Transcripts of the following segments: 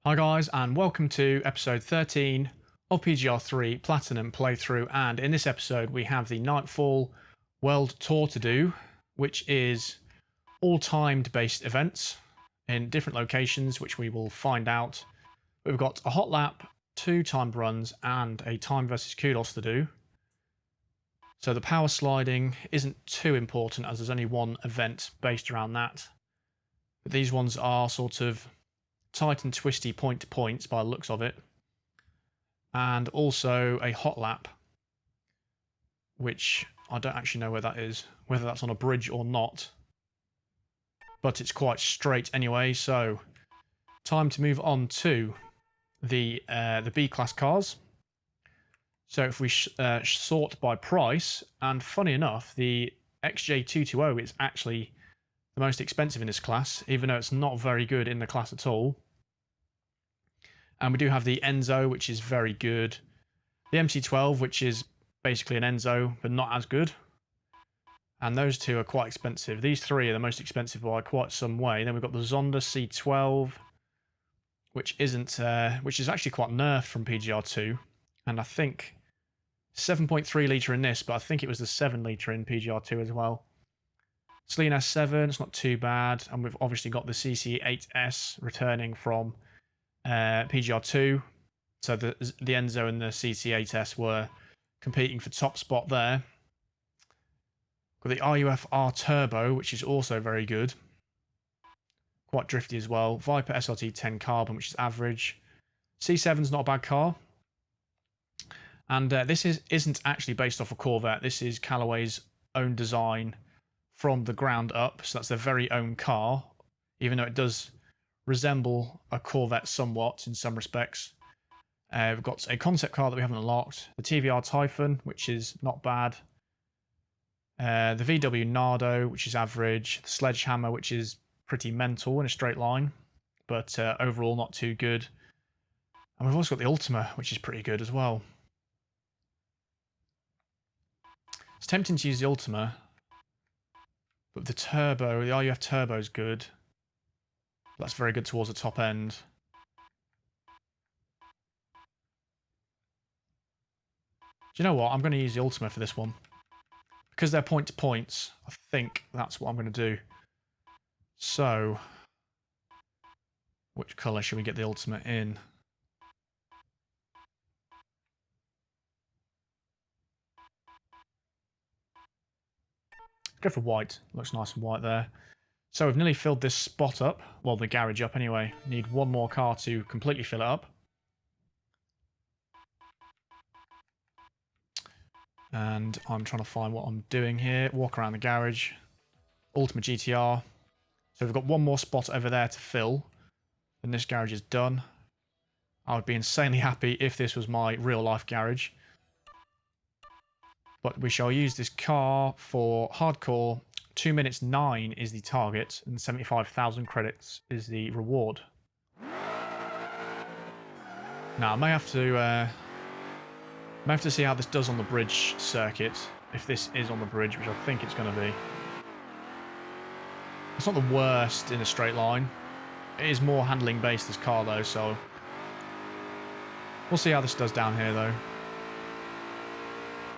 Hi guys, and welcome to episode 13 of PGR3 Platinum playthrough, and in this episode we have the Nightfall World Tour to do, which is all timed based events in different locations, which we will find out. We've got a hot lap, 2 timed runs, and a time versus Kudos to do. So the power sliding isn't too important as there's only one event based around that. But these ones are sort of tight and twisty point to points by the looks of it, and also a hot lap, which I don't actually know where that is, whether that's on a bridge or not, but it's quite straight anyway. So time to move on to the B class cars. So if we sort by price, and funny enough, the XJ220 is actually the most expensive in this class, even though it's not very good in the class at all. And we do have the Enzo, which is very good. The MC12, which is basically an Enzo, but not as good. And those two are quite expensive. These three are the most expensive by quite some way. Then we've got the Zonda C12, which is actually quite nerfed from PGR2. And I think 7.3 litre in this, but I think it was the 7 litre in PGR2 as well. Celine S7, it's not too bad. And we've obviously got the CC8S returning from PGR2, so the Enzo and the CC8S were competing for top spot there. Got the RUF-R Turbo, which is also very good, quite drifty as well. Viper SRT 10 Carbon, which is average. C7's not a bad car, and this isn't actually based off a Corvette. This is Callaway's own design from the ground up, so that's their very own car, even though it does resemble a Corvette somewhat in some respects. We've got a concept car that we haven't unlocked, the TVR Typhon, which is not bad, the VW Nardo, which is average, the Sledgehammer, which is pretty mental in a straight line, but overall not too good. And we've also got the Ultima, which is pretty good as well. It's tempting to use the Ultima, but the Turbo, the RUF Turbo is good. That's very good towards the top end. Do you know what? I'm going to use the Ultima for this one. Because they're point to points, I think that's what I'm going to do. So, which colour should we get the Ultima in? Go for white. Looks nice and white there. So we've nearly filled this spot up. Well, the garage up anyway. Need one more car to completely fill it up. And I'm trying to find what I'm doing here. Walk around the garage. Ultima GTR. So we've got one more spot over there to fill. And this garage is done. I would be insanely happy if this was my real life garage. But we shall use this car for hardcore. 2 minutes 9 is the target, and 75,000 credits is the reward. Now I may have to see how this does on the bridge circuit, if this is on the bridge, which I think it's going to be. It's not the worst in a straight line. It is more handling based, this car though, so we'll see how this does down here though.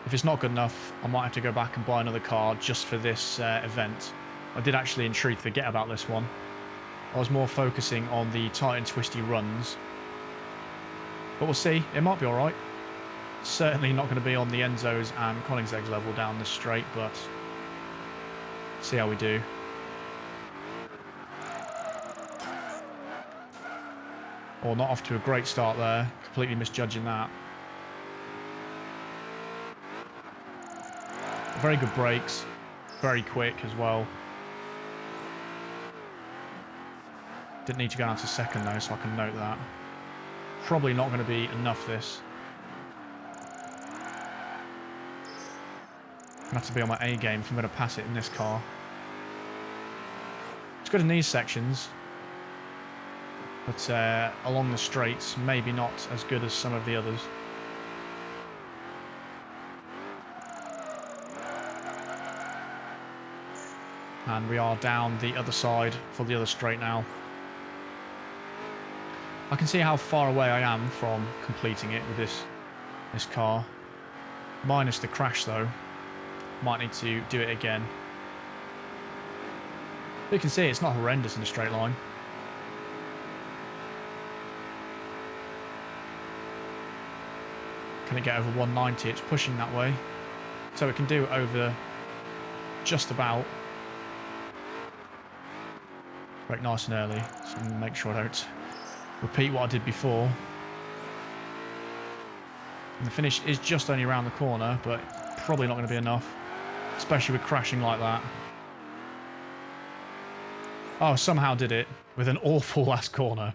If it's not good enough, I might have to go back and buy another car just for this event. I did actually in truth forget about this one. I was more focusing on the tight and twisty runs. But we'll see, it might be alright. Certainly not going to be on the Enzos and Koenigseggs level down this straight, but see how we do. Or not off to a great start there, completely misjudging that. Very good brakes, very quick as well. Didn't need to go down to second though, so I can note that. Probably not going to be enough this. I'm going to have to be on my A game if I'm going to pass it in this car. It's good in these sections, but along the straights, maybe not as good as some of the others. And we are down the other side for the other straight now. I can see how far away I am from completing it with this car. Minus the crash though. Might need to do it again. But you can see it's not horrendous in a straight line. Can it get over 190? It's pushing that way. So it can do it over just about. Brake nice and early, so I'm going to make sure I don't repeat what I did before. And the finish is just only around the corner, but probably not going to be enough, especially with crashing like that. Oh, somehow did it with an awful last corner.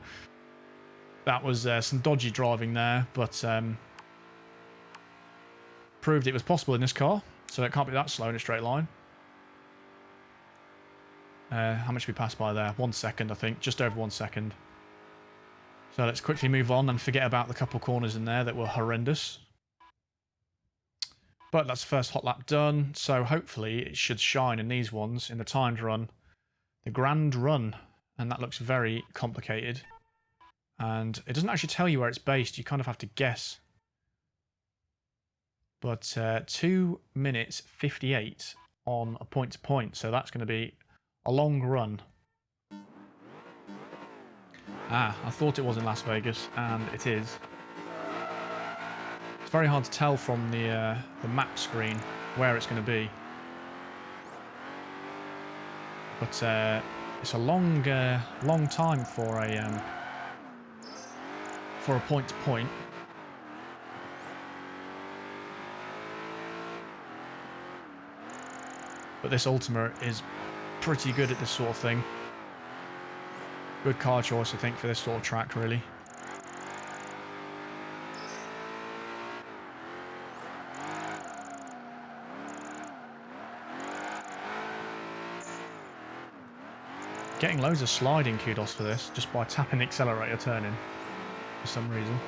That was some dodgy driving there, but proved it was possible in this car, so it can't be that slow in a straight line. How much we passed by there? 1 second, I think. Just over 1 second. So let's quickly move on and forget about the couple corners in there that were horrendous. But that's the first hot lap done, so hopefully it should shine in these ones in the timed run. The Grand Run. And that looks very complicated. And it doesn't actually tell you where it's based. You kind of have to guess. But 2 minutes 58 on a point-to-point. So that's going to be a long run. Ah, I thought it was in Las Vegas, and it is. It's very hard to tell from the map screen where it's going to be. But it's a long time for a point-to-point. But this Ultima is pretty good at this sort of thing. Good car choice, I think, for this sort of track, really. Getting loads of sliding kudos for this, just by tapping the accelerator turning, for some reason.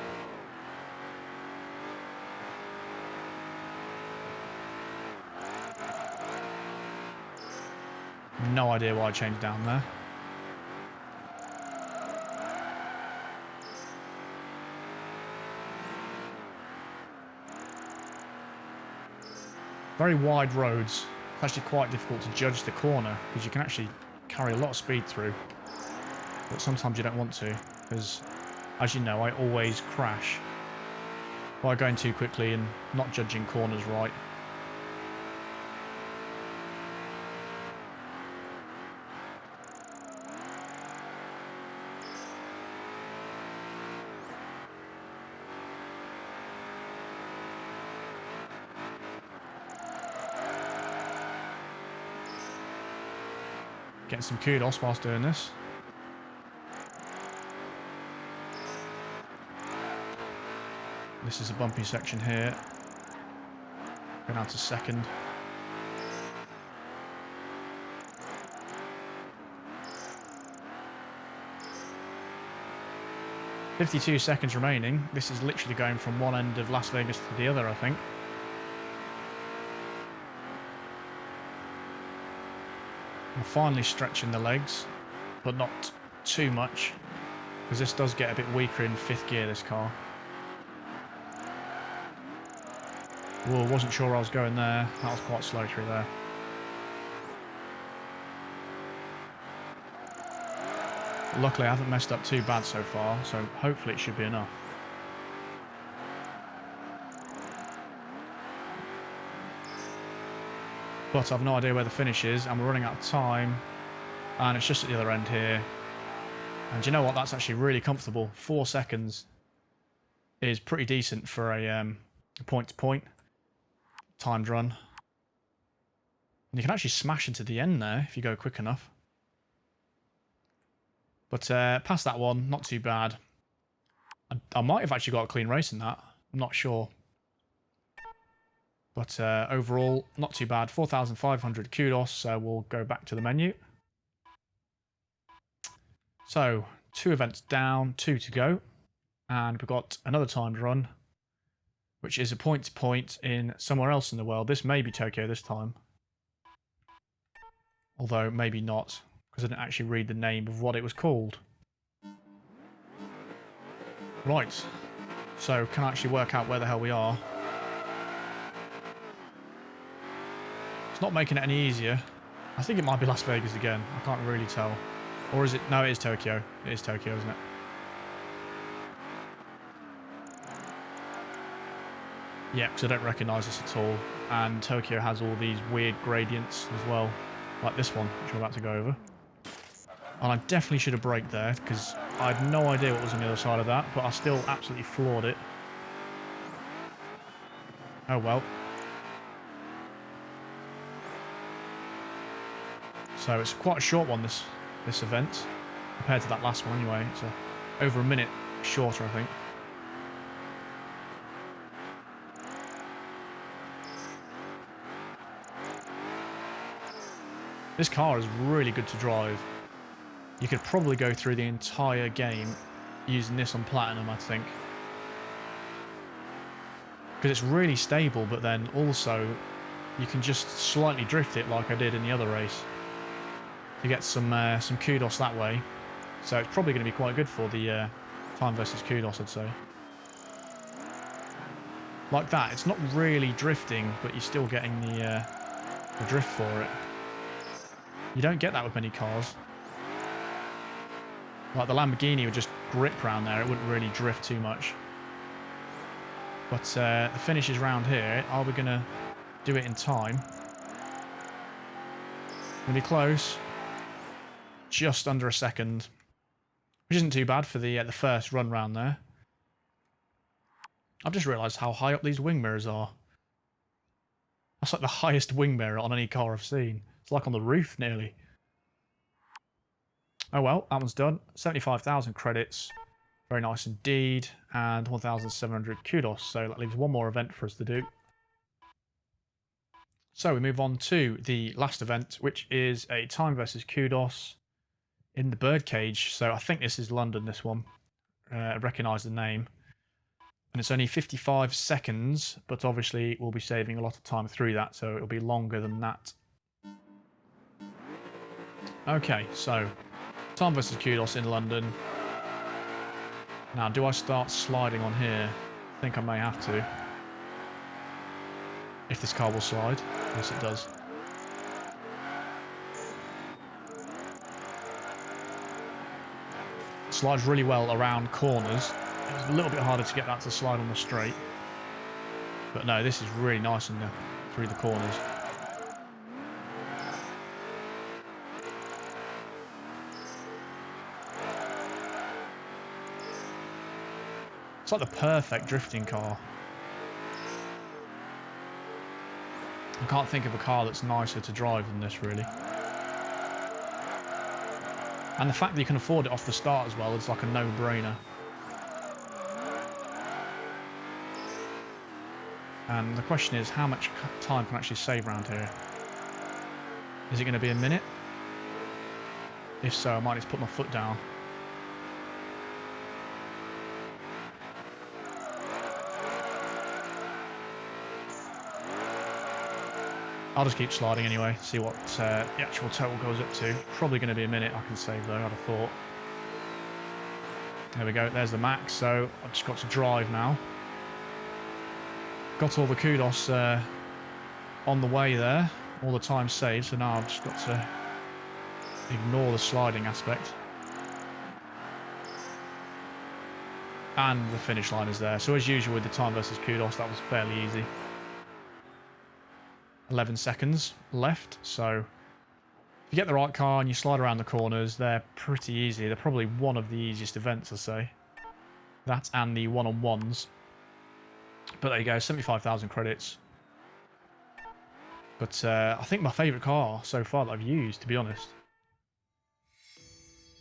No idea why I changed down there. Very wide roads. It's actually quite difficult to judge the corner because you can actually carry a lot of speed through. But sometimes you don't want to because, as you know, I always crash by going too quickly and not judging corners right. Getting some kudos whilst doing this. This is a bumpy section here. Going out to second. "52 seconds remaining." This is literally going from one end of Las Vegas to the other, I think. I'm finally stretching the legs, but not too much, because this does get a bit weaker in 5th gear, this car. Whoa, wasn't sure where I was going there. That was quite slow through there. Luckily, I haven't messed up too bad so far, so hopefully it should be enough. But I've no idea where the finish is, and we're running out of time. And it's just at the other end here. And you know what? That's actually really comfortable. 4 seconds is pretty decent for a point-to-point timed run. And you can actually smash into the end there if you go quick enough. But past that one, not too bad. I might have actually got a clean race in that. I'm not sure. But overall, not too bad. 4,500 kudos, so we'll go back to the menu. So, 2 events down, 2 to go. And we've got another timed run, which is a point-to-point in somewhere else in the world. This may be Tokyo this time. Although, maybe not, because I didn't actually read the name of what it was called. Right, so can I actually work out where the hell we are? It's not making it any easier. I think it might be Las Vegas again. I can't really tell. Or is it? No, it is Tokyo. It is Tokyo, isn't it? Yeah, because I don't recognise this at all. And Tokyo has all these weird gradients as well. Like this one, which we're about to go over. And I definitely should have braked there, because I had no idea what was on the other side of that, but I still absolutely floored it. Oh well. So it's quite a short one, this event, compared to that last one anyway. It's over a minute shorter, I think. This car is really good to drive. You could probably go through the entire game using this on Platinum, I think. Because it's really stable, but then also you can just slightly drift it like I did in the other race. You get some kudos that way. So it's probably going to be quite good for the time versus kudos, I'd say. Like that, it's not really drifting, but you're still getting the drift for it. You don't get that with many cars. Like the Lamborghini would just grip round there, it wouldn't really drift too much. But the finish is round here. Are we going to do it in time? Going to be close. Just under a second. Which isn't too bad for the first run round there. I've just realised how high up these wing mirrors are. That's like the highest wing mirror on any car I've seen. It's like on the roof nearly. Oh well, that one's done. 75,000 credits. Very nice indeed. And 1,700 kudos. So that leaves one more event for us to do. So we move on to the last event, which is a time versus kudos in the birdcage. So I think this is London, this one. I recognise the name. And it's only 55 seconds, but obviously we'll be saving a lot of time through that, so it'll be longer than that. Okay, so time versus kudos in London. Now, do I start sliding on here? I think I may have to. If this car will slide. Yes, it does. It slides really well around corners. It was a little bit harder to get that to slide on the straight. But no, this is really nice through the corners. It's like the perfect drifting car. I can't think of a car that's nicer to drive than this, really. And the fact that you can afford it off the start as well is like a no-brainer. And the question is, how much time can I actually save around here? Is it going to be a minute? If so, I might just put my foot down. I'll just keep sliding anyway, see what the actual total goes up to. Probably going to be a minute I can save though, I'd have thought. There we go, there's the max, so I've just got to drive now. Got all the kudos on the way there, all the time saved, so now I've just got to ignore the sliding aspect. And the finish line is there. So as usual with the time versus kudos, that was fairly easy. 11 seconds left, so if you get the right car and you slide around the corners, they're pretty easy. They're probably one of the easiest events, I'd say. That and the one-on-ones. But there you go, 75,000 credits. But I think my favourite car so far that I've used, to be honest.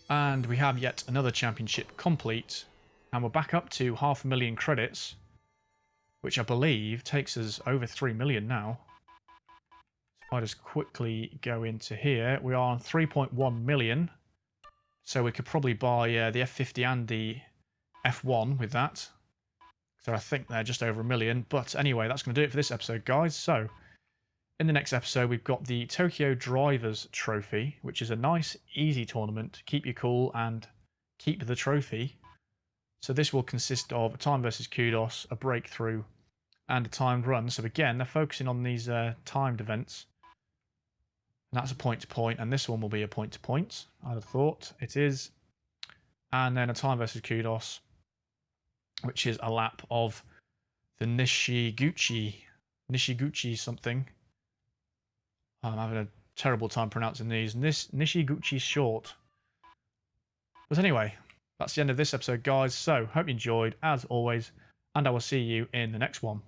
And we have yet another championship complete. And we're back up to 500,000 credits, which I believe takes us over 3 million now. So I just quickly go into here. We are on 3.1 million. So we could probably buy the F50 and the F1 with that. So I think they're just over 1 million. But anyway, that's going to do it for this episode, guys. So in the next episode, we've got the Tokyo Drivers Trophy, which is a nice, easy tournament to keep you cool and keep the trophy. So this will consist of a time versus Kudos, a breakthrough, and a timed run. So again, they're focusing on these timed events. And that's a point-to-point, and this one will be a point-to-point, I'd have thought. It is. And then a time versus Kudos, which is a lap of the Nishiguchi something. I'm having a terrible time pronouncing these. Nishiguchi short. But anyway, that's the end of this episode, guys. So, hope you enjoyed, as always, and I will see you in the next one.